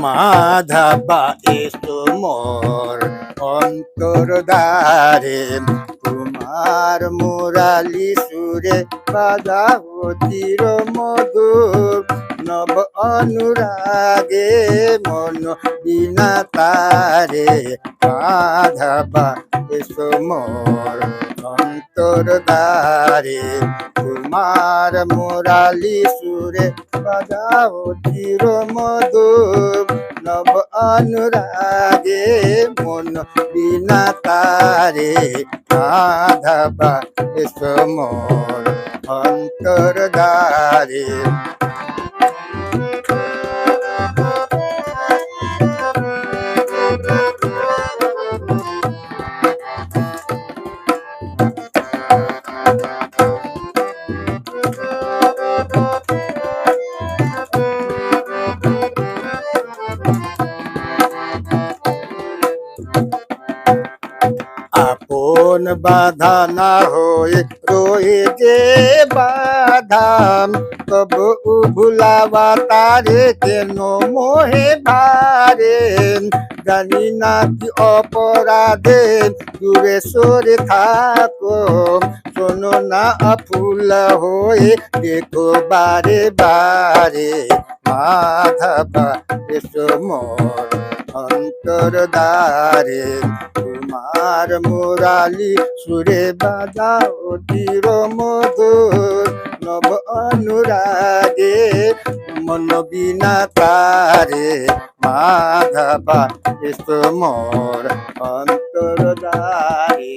মাধবা এসো মোর অন্তর দ্বারে, তোমার মুরালি সুরে বাজাও চির মধুর, নব অনুরাগে মন বিনা তারে। মাধবা এসো মোর অন্তর দ্বারে, তোমার মুরালি সুরে বাজাও চির মধুর, নব অনুরাগে মন বিনা তারে। মাধবা এসো মোর অন্তর দ্বারে। আপন বাধা না হয়ে রয়ে যে বাধা, তবু ভুলাবা তারে কেন মোহে ভারে। জানি না কি অপরাধে দূরে সরে থাকো, শোনো না ফুল হয়ে দেখো বারে বারে। মাধবা এসো মোর অন্তর দ্বারে, তোমার মুরালি সুরে বাজাও চির মধুর, নব অনুরাগে মন বিনা তারে। মাধবা এসো মোর অন্তর দ্বারে।